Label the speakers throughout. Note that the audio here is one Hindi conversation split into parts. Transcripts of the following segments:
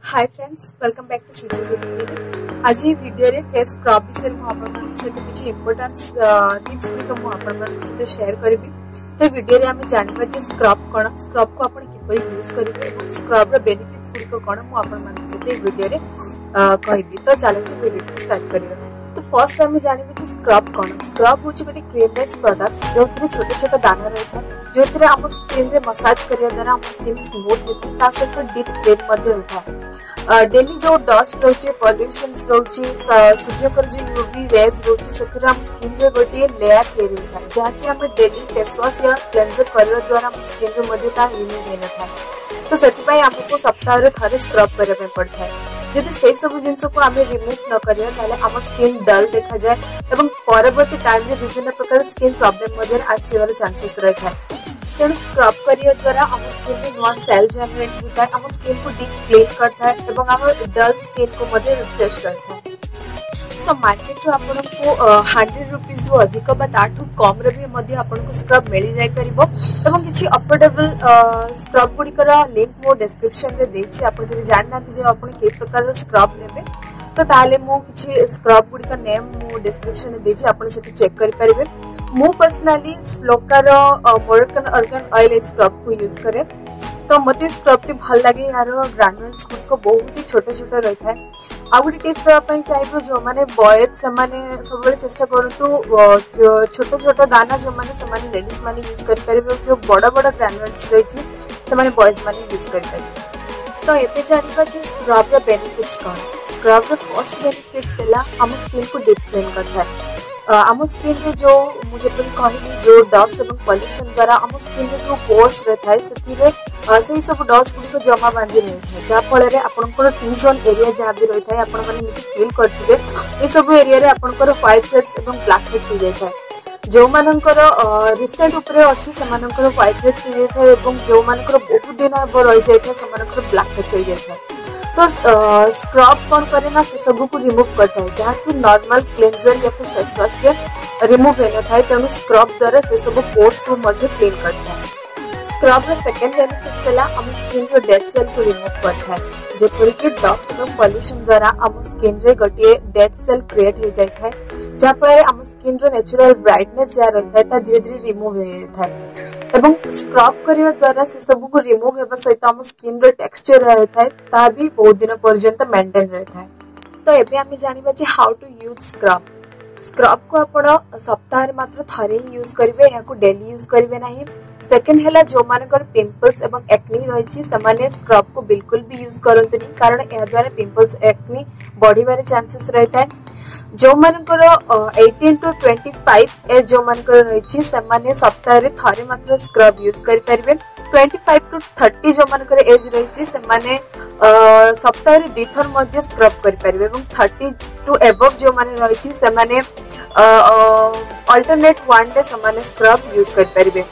Speaker 1: Hi friends, welcome back to Suji beauty clinic. आज ये वीडियो रे फेस स्क्रब विषय में आपन सहित किछि इंपोर्टेंस टिप्स को मु आपन सहित शेयर करबी। तो वीडियो रे हम जानबा जे स्क्रब कोन, स्क्रब को आपन किपरि यूज करिवे एवं स्क्रब रो बेनिफिट्स गुडी कोन मु आपन सहित वीडियो रे कहबी। तो चलो वीडियो स्टार्ट करिवे। तो फर्स्ट हम जानबे जे स्क्रब कोन। स्क्रब होची गोटे क्रीमलेस प्रोडक्ट जोथरे छोटे छोटे दाना रहता है, जोथरे हम स्किन रे मसाज करिया द्वारा हम स्किन स्मूथ होता है, ता सहित डीप क्लीन मध्ये होता है। डेली जो डस्ट रोचे, पॉल्यूशंस रोचे, सूर्यकर जो यूवी रेज रोचे, सेथिरा हम स्किन रे गोटे लेयर तयारी होता है, जहा कि हम डेली फेस वॉश या क्लेंजर करबा द्वारा हम स्किन रे मध्ये ता रिमूव होना था। तो सेति पई हमको सप्ताह रे थारे स्क्रब करबा पे पड़ता है। जदि से सब जिंस को आमे रिमूव न करिया ताले हम स्किन डल देखा जाए एवं परवर्ती टाइम रे विभिन्न प्रकार स्किन प्रॉब्लम मध्ये आसीबार चांसेस रहता है। तेणु स्क्रब करिया द्वारा हम स्किन में नवा सेल जनरेट होता है, हम स्किन को डीप क्लीन करता है एवं हम डल स्किन को मध्ये रिफ्रेश करता है। तो मार्केट रो आपन को 100 रुपीस रो अधिक बा ताठू कम रे भी मध्ये आपन को स्क्रब मिल जाय परिबो एवं किछि अफोर्डेबल स्क्रब गुडी करा लिंक मो डिस्क्रिप्शन रे देछि। आपन जदि जाननाथि जे आपन के प्रकार रो स्क्रब नेबे तो ताले मो किछि स्क्रब गुडी का नेम मो डिस्क्रिप्शन रे देछि, आपन से चेक करि परिबे। मो पर्सनली स्लोका रो मोरकन ऑर्गन ऑयल स्क्रब को यूज करे। तो मते स्क्रब टी भल लागे, यार ग्रानुल्स गुडी को बहुत ही छोटे छोटे रहता है। आ गुडी टिप्स देबा पई चाहिबो जो माने बॉयज से माने सब बड़े चेष्टा करतु छोटे छोटे दाना जो माने से माने लेडीज माने यूज कर परिबे, जो बड़ा बड़ा ग्रानुल्स रही छी से माने बॉयज माने यूज कर परिबे। तो एपे जानिबा जे स्क्रब रो बेनिफिट्स कोन। स्क्रब रो फर्स्ट बेनिफिट्स देला हम स्किन को डीप क्लीन करता है। हम स्किन रे जो मुझे कहली जो डस्ट एवं पॉल्यूशन द्वारा हम स्किन रे जो पोर्स रहता है सेथिरे से सब डस्ट गुडी को जमा बांधी रहता है, जा फल रे आपनकर टी जोन एरिया जहा भी रहता है आपन माने निजे फील करथिबे ए सब एरिया रे आपनकर व्हाइट हेड्स एवं ब्लैक हेड्स हो जाता है। जो मानकर रिसेंट ऊपर अछि से मानकर व्हाइट हेड्स हो जाता है एवं जो मानकर बहुत दिन अब रहि जाता है से मानकर ब्लैक हेड्स हो जाता है। तो स्क्रब कौन करे ना से सब को रिमूव करता है, जहाँ की नॉर्मल क्लेंजर या फिर फेस वॉश से रिमूव होना था। तेणु स्क्रब द्वारा से सब पोर्स को मध्य क्लीन करता है। स्क्रब रो सेकंड बेनिफिट्स हैला हम स्किन रो डेड सेल को रिमूव करता है, जेपर कि डस्ट एवं पॉल्यूशन द्वारा हम स्किन रे गोटे डेड सेल क्रिएट हो जाता है, जहाँ पर हम स्किन रो नेचुरल ब्राइटनेस जा रहता है ता धीरे धीरे रिमूव हो जाता है। एवं स्क्रब करिया द्वारा से सब को रिमूव हेबा सहित हम स्किन रो टेक्सचर रहता है ता भी बहुत दिन पर्यंत मेंटेन रहता है। तो एबे हम जानिबा जे how to use scrub. Scrub को आपण सप्ताह रे मात्र थारे ही यूज करिवे, या को डेली यूज करिवे नाही। सेकंड हैला जो मानकर पिंपल्स एवं एक्नी रहिछि से माने स्क्रब को बिल्कुल भी यूज करंतु नहीं, कारण ए द्वारा पिंपल्स एक्नी बढ़िबारे चांसेस रहता है। जो मानकर 18 टू 25 एज जो मानकर रहिछि से माने सप्ताह रे थारे मात्र स्क्रब यूज करि परिबे। 25 टू 30 जो मानकर एज रहिछि से माने सप्ताह रे दि थर मध्ये स्क्रब करि परिबे एवं 30 टू एबव जो माने रहिछि से माने अल्टरनेट वन डे से माने स्क्रब यूज करि परिबे।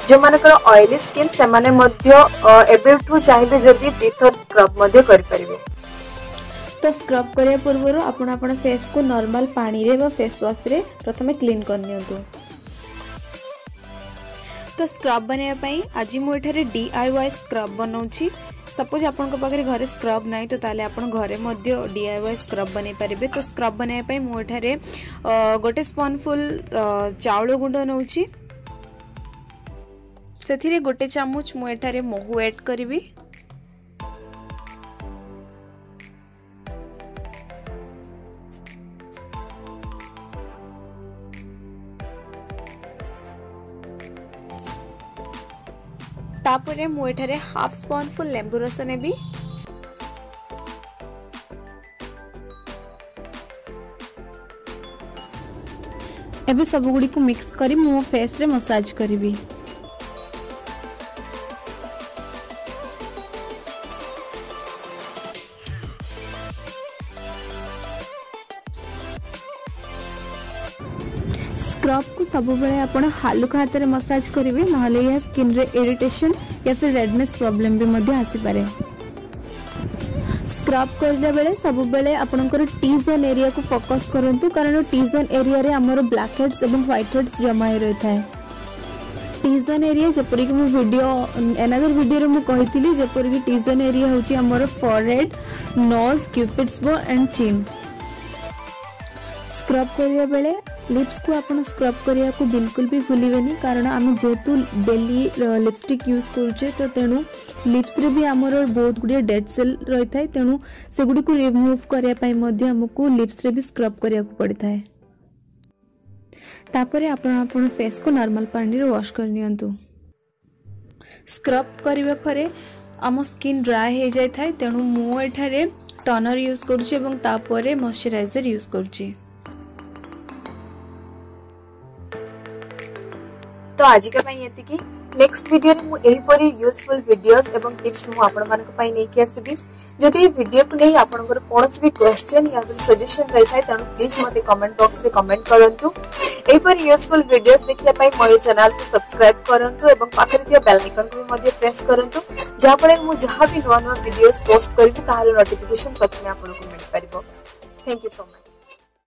Speaker 1: जो मानकर ऑयली स्किन से माने मध्य एबेठू चाहिबे जदी दि थर स्क्रब मध्ये करि परिबे।
Speaker 2: तो स्क्रब करिया पूर्व आपण फेस को नॉर्मल पानी रे व फेस वॉश रे प्रथमे क्लीन कर नियंतु। तो स्क्रब बनाया पई आज मु एठारे DIY स्क्रब बनाउछि। सपोज आपन को पाखरे घरे स्क्रब नाही तो ताले आपन घरे मध्य DIY स्क्रब बनै परिबे। तो स्क्रब बनाया पई मु एठारे गोटे स्पूनफुल चाउल गुंड नउछि, सेथिरे गोटे चामच मु एठारे महू ऐड करिवि। तापरे मु एठारे हाफ स्पूनफुल लेंबू रस नेबी। एबे सब गुडी को मिक्स करी मो फेस रे मसाज करिवि। स्क्रब को सब बेले आपण हालुका हाथ रे मसाज करिवे, नहले यह स्किन रे इरिटेशन या फिर रेडनेस प्रॉब्लम भी मध्य आसी पारे। स्क्रब करले बेले सब बेले आपनकर टी जोन एरिया को फोकस करंतु, कारण टी जोन एरिया रे हमर ब्लैक हेड्स एवं व्हाइट हेड्स जमा रहता है। टीजन एरिया जेपरि कि मो वीडियो अनदर वीडियो रे मु कहितली जेपरि कि टीजन एरिया होची हमर forehead nose Cupid's bow and chin. Scrub करिया बेले लिप्स को आपण स्क्रब करिया को बिल्कुल भी भूलिबेनी कारण आम जेतु डेली लिपस्टिक यूज करूचे तो तेणु लिप्स रे भी हमर बहुत गुडी डेड सेल रही थाए तेणु से गुडी को रिमूव करिया पई मध्ये हमको लिप्स रे भी स्क्रब करिया को पड़ी थाए। तापरे आपण फेस को नॉर्मल पानी रे वॉश कर नियंतु। स्क्रब करिवे परे आम स्किन ड्राई हो जाय थाए तेणु मु एठारे टनर यूज करूची एवं तापरे मॉइस्चराइजर यूज करूची।
Speaker 1: तो आज का पई एति की नेक्स्ट वीडियो रे मु एही परी यूजफुल वीडियोस एवं टिप्स मु आपण मान को पई नै कि आसीबी। जदि वीडियो को नै आपनकर कोनोस भी क्वेश्चन या फिर सजेशन रही थाए तनु प्लीज मते कमेंट बॉक्स रे कमेंट करंतु। एही परी यूजफुल वीडियोस देखिया पई मोर चैनल को सब्सक्राइब करंतु एवं पाखरे थिया बेल आइकन को मते प्रेस करंतु जहा परे मु जहा भी नवा नवा वीडियोस पोस्ट करबी ताहार नोटिफिकेशन प्रथमे आपन को मिल परिबो। Thank you so much.